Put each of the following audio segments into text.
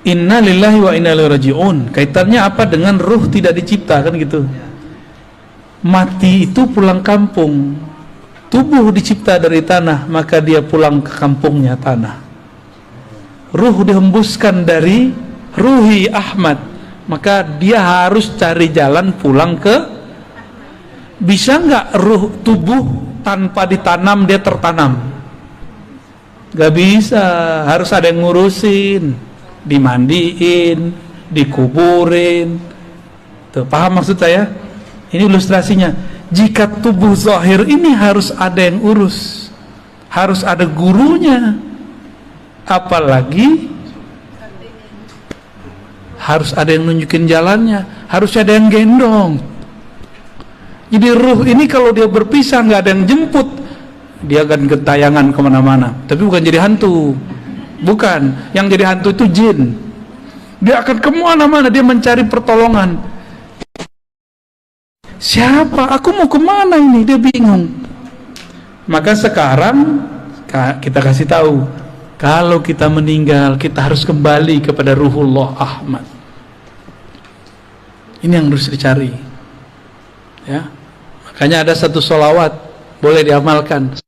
Inna lillahi wa inna ilaihi raji'un. Kaitannya apa dengan ruh tidak dicipta, kan gitu. Mati itu pulang kampung. Tubuh dicipta dari tanah, maka dia pulang ke kampungnya tanah. Ruh dihembuskan dari ruhi Ahmad, maka dia harus cari jalan pulang ke. Bisa nggak ruh tubuh tanpa ditanam dia tertanam? Gak bisa, harus ada yang ngurusin, dimandiin, dikuburin. Tuh, paham maksud saya? Ini ilustrasinya. Jika tubuh zahir ini harus ada yang urus, harus ada gurunya, apalagi harus ada yang nunjukin jalannya, harus ada yang gendong. Jadi ruh ini kalau dia berpisah nggak ada yang jemput, dia akan gentayangan kemana-mana. Tapi bukan jadi hantu, bukan. Yang jadi hantu itu jin. Dia akan kemana-mana, dia mencari pertolongan. Siapa? Aku mau kemana ini? Dia bingung. Maka sekarang kita kasih tahu, kalau kita meninggal, kita harus kembali kepada Ruhullah Ahmad. Ini yang harus dicari. Ya, makanya ada satu sholawat boleh diamalkan.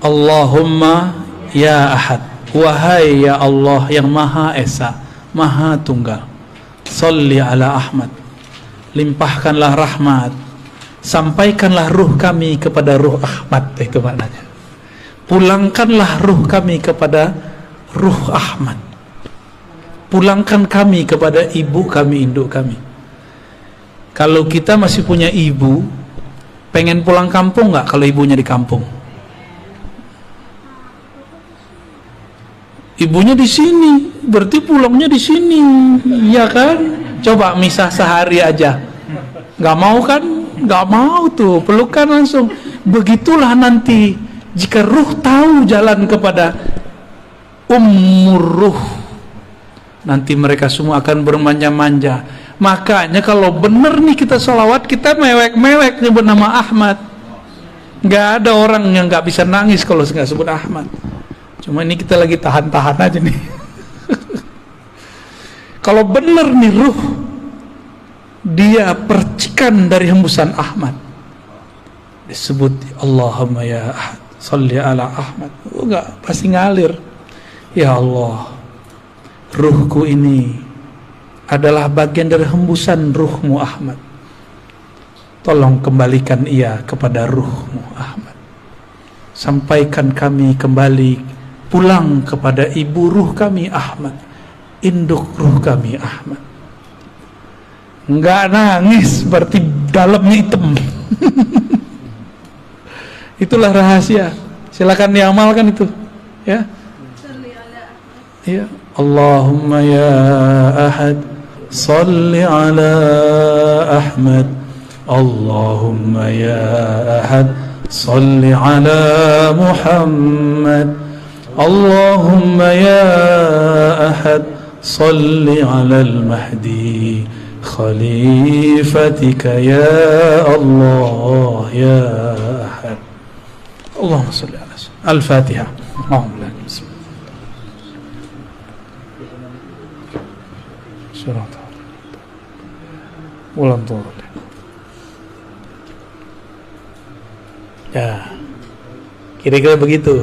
Allahumma ya Ahad, wahai ya Allah yang Maha Esa, Maha Tunggal, sholli ala Ahmad, limpahkanlah rahmat, sampaikanlah ruh kami kepada ruh Ahmad. Itu maknanya. Pulangkanlah ruh kami kepada ruh Ahmad. Pulangkan kami kepada ibu kami, induk kami. Kalau kita masih punya ibu, pengen pulang kampung nggak kalau ibunya di kampung? Ibunya di sini, berarti pulangnya di sini, ya kan? Coba misah sehari aja, nggak mau kan? Nggak mau tuh, pelukan langsung. Begitulah nanti jika ruh tahu jalan kepada ummur ruh, nanti mereka semua akan bermanja-manja. Makanya kalau bener nih kita sholawat, kita mewek-mewek nyebut nama Ahmad. Nggak ada orang yang nggak bisa nangis kalau nggak sebut Ahmad. Cuma ini kita lagi tahan-tahan aja nih. Kalau bener nih ruh, dia percikan dari hembusan Ahmad, disebut Allahumma ya Ahad, sholli ala Ahmad. Enggak, pasti ngalir. Ya Allah, ruhku ini adalah bagian dari hembusan ruhmu Ahmad. Tolong kembalikan ia kepada ruhmu Ahmad. Sampaikan kami kembali pulang kepada ibu ruh kami Ahmad, induk ruh kami Ahmad. Enggak nangis, berarti dalamnya hitam. Itulah rahasia. Silakan diamalkan itu, ya. Ya, Allahumma ya Ahad, sholli ala Ahmad. Allahumma ya Ahad, sholli ala Muhammad. Allahumma ya Ahad, sholli ala al-Mahdi khalifatika ya Allah ya Ahad. Allahumma sholli ala Al-Fatihah. Allahumma surah ulang turun. Ya, kira-kira begitu.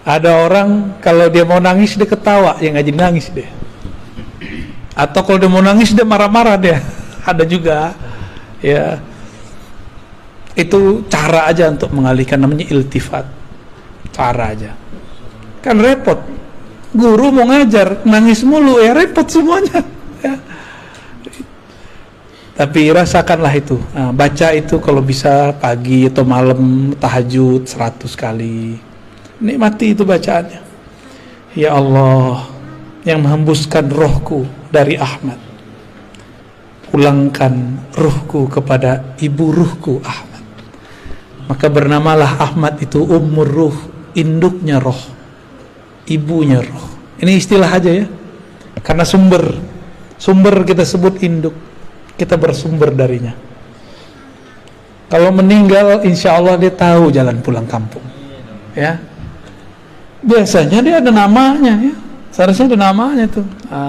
Ada orang kalau dia mau nangis dia ketawa, yang ngaji nangis dia. Atau kalau dia mau nangis dia marah-marah dia. Ada juga, ya. Itu cara aja untuk mengalihkan, namanya iltifat. Cara aja. Kan repot. Guru mau ngajar nangis mulu, ya repot semuanya. Ya. Tapi rasakanlah itu. Nah, baca itu kalau bisa pagi atau malam, tahajud 100 kali. Nikmati itu bacaannya. Ya Allah yang menghembuskan rohku dari Ahmad, pulangkan ruhku kepada ibu ruhku Ahmad. Maka bernamalah Ahmad itu ummur ruh, induknya roh, ibunya roh. Ini istilah aja ya, karena sumber kita sebut induk, kita bersumber darinya. Kalau meninggal insya Allah dia tahu jalan pulang kampung, ya. Biasanya dia ada namanya ya. Seharusnya ada namanya tuh.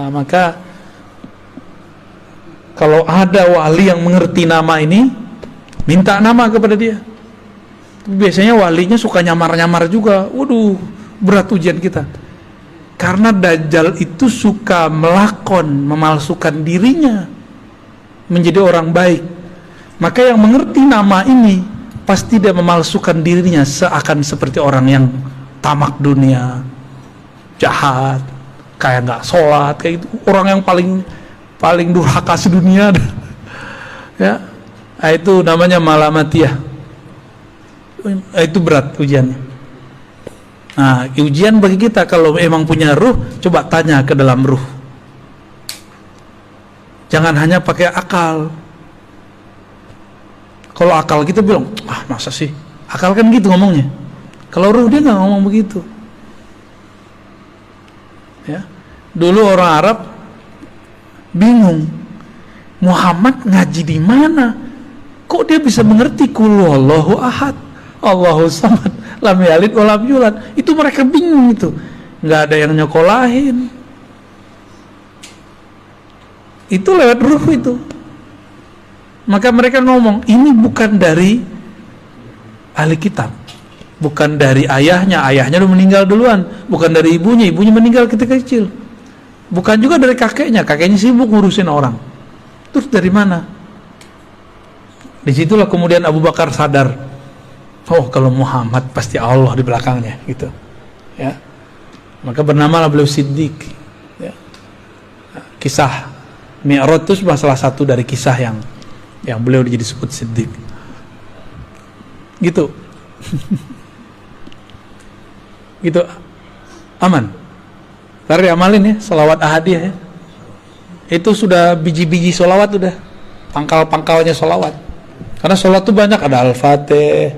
Maka kalau ada wali yang mengerti nama ini, minta nama kepada dia. Biasanya walinya suka nyamar-nyamar juga. Waduh, berat ujian kita. Karena Dajjal itu suka memalsukan dirinya menjadi orang baik. Maka yang mengerti nama ini pasti dia memalsukan dirinya seakan seperti orang yang tamak dunia, jahat, kayak nggak sholat, kayak gitu. Orang yang paling durhaka sedunia. Ya, itu namanya malamatiyah. Itu berat ujiannya. Nah, ujian bagi kita kalau emang punya ruh, coba tanya ke dalam ruh. Jangan hanya pakai akal. Kalau akal kita bilang, masa sih? Akal kan gitu ngomongnya. Kalau ruh dia nggak ngomong begitu. Ya, dulu orang Arab bingung, Muhammad ngaji di mana? Kok dia bisa mengerti qul huwallahu ahad, Allahu samad, lam yalid wa lam yulad? Itu mereka bingung itu. Nggak ada yang nyokolahin. Itu lewat ruh itu. Maka mereka ngomong, ini bukan dari ahli kitab, bukan dari ayahnya udah meninggal duluan, bukan dari ibunya meninggal ketika kecil, bukan juga dari kakeknya sibuk ngurusin orang. Terus dari mana? Disitulah kemudian Abu Bakar sadar, oh kalau Muhammad pasti Allah di belakangnya gitu ya. Maka bernamalah beliau Siddiq ya. Kisah Mi'raj itu salah satu dari kisah yang beliau jadi disebut Siddiq gitu. Gitu. Aman. Ntar amalin ya sholawat ahadiyah ya. Itu sudah biji-biji sholawat, udah pangkal-pangkalnya sholawat. Karena sholawat itu banyak, ada Al-Fatih,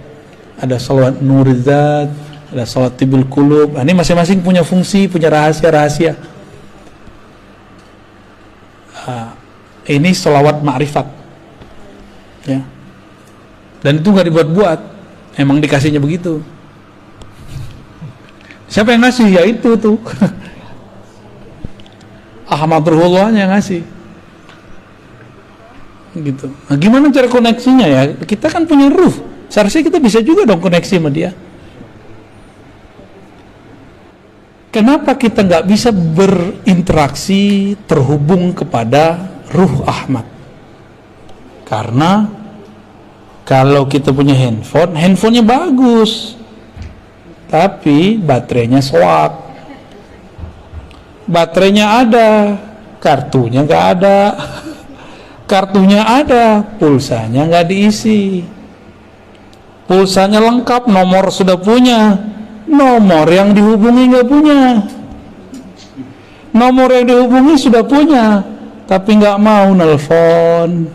ada sholawat Nurizat, ada sholawat Tibul Qulub. Ini masing-masing punya fungsi, punya rahasia-rahasia. Ini sholawat ma'rifat ya. Dan itu gak dibuat-buat, emang dikasihnya begitu. Siapa yang ngasih? Ya itu tuh Ahmad Ruhullah yang ngasih gitu. Nah, gimana cara koneksinya ya? Kita kan punya ruh, seharusnya kita bisa juga dong koneksi sama dia. Kenapa kita nggak bisa berinteraksi, terhubung kepada ruh Ahmad? Karena kalau kita punya handphonenya bagus, tapi baterainya soak. Baterainya ada, kartunya nggak ada. Kartunya ada, pulsanya nggak diisi. Pulsanya lengkap, nomor sudah punya, nomor yang dihubungi nggak punya. Nomor yang dihubungi sudah punya, tapi nggak mau nelpon.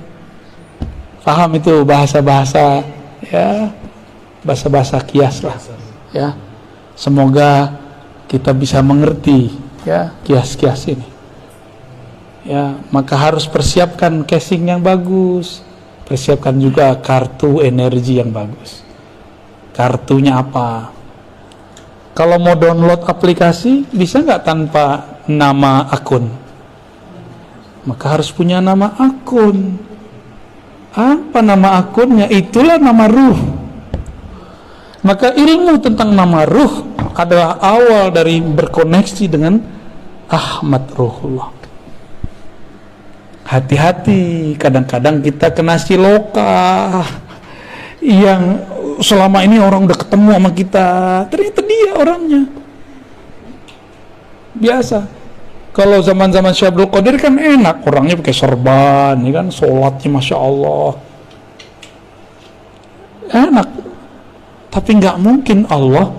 Paham itu bahasa-bahasa ya, bahasa-bahasa kias lah ya. Semoga kita bisa mengerti ya kias-kias ini ya. Maka harus persiapkan casing yang bagus, persiapkan juga kartu energi yang bagus. Kartunya apa? Kalau mau download aplikasi bisa nggak tanpa nama akun? Maka harus punya nama akun. Apa nama akunnya? Itulah nama ruh. Maka ilmu tentang nama ruh adalah awal dari berkoneksi dengan Ahmad Ruhullah. Hati-hati, kadang-kadang kita kena siloka yang selama ini orang udah ketemu sama kita, ternyata dia orangnya. Biasa. Kalau zaman-zaman Syekh Abdul Qadir kan enak, orangnya pakai sorban, ya kan, sholatnya Masya Allah. Enak. Tapi nggak mungkin Allah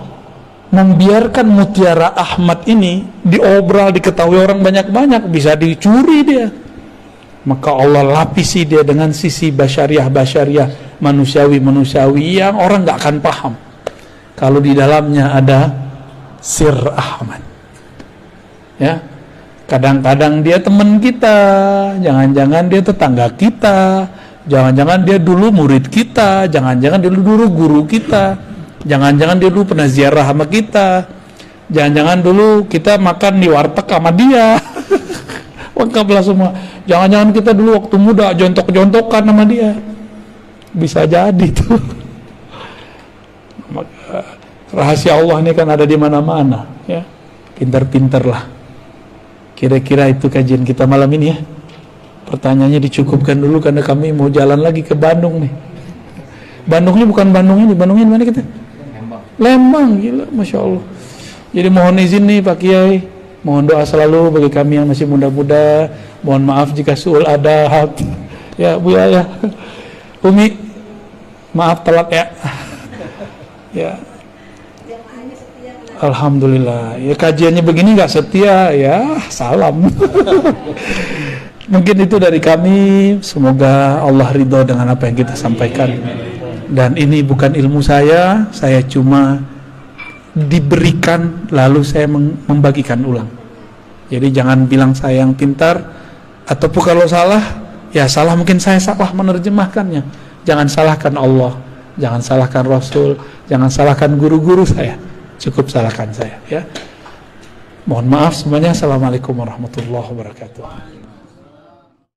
membiarkan mutiara Ahmad ini diobral, diketahui orang banyak-banyak, bisa dicuri dia. Maka Allah lapisi dia dengan sisi basyariah manusiawi yang orang nggak akan paham kalau di dalamnya ada sir Ahmad ya. Kadang-kadang dia teman kita, jangan-jangan dia tetangga kita, jangan-jangan dia dulu murid kita, jangan-jangan dia dulu guru kita, jangan-jangan dia dulu pernah ziarah sama kita. Jangan-jangan dulu kita makan di warteg sama dia. Lengkaplah semua. Jangan-jangan kita dulu waktu muda jontok-jontokan sama dia. Bisa jadi tuh. Rahasia Allah ini kan ada di mana-mana, ya. Pintar-pintarlah. Kira-kira itu kajian kita malam ini ya. Pertanyaannya dicukupkan dulu karena kami mau jalan lagi ke Bandung nih. Bandungnya bukan Bandung ini, Bandungnya di mana kita? Lembang, gila, masya Allah. Jadi mohon izin nih Pak Kiai, mohon doa selalu bagi kami yang masih muda-muda. Mohon maaf jika suul adab. Ya Bu ya. Umi, maaf telat ya. Ya. Alhamdulillah. Ya kajiannya begini nggak setia ya, salam. Mungkin itu dari kami. Semoga Allah ridho dengan apa yang kita sampaikan. Dan ini bukan ilmu saya cuma diberikan lalu saya membagikan ulang. Jadi jangan bilang saya yang pintar, ataupun kalau salah, ya salah mungkin saya salah menerjemahkannya. Jangan salahkan Allah, jangan salahkan Rasul, jangan salahkan guru-guru saya. Cukup salahkan saya, ya. Mohon maaf semuanya. Assalamualaikum warahmatullahi wabarakatuh.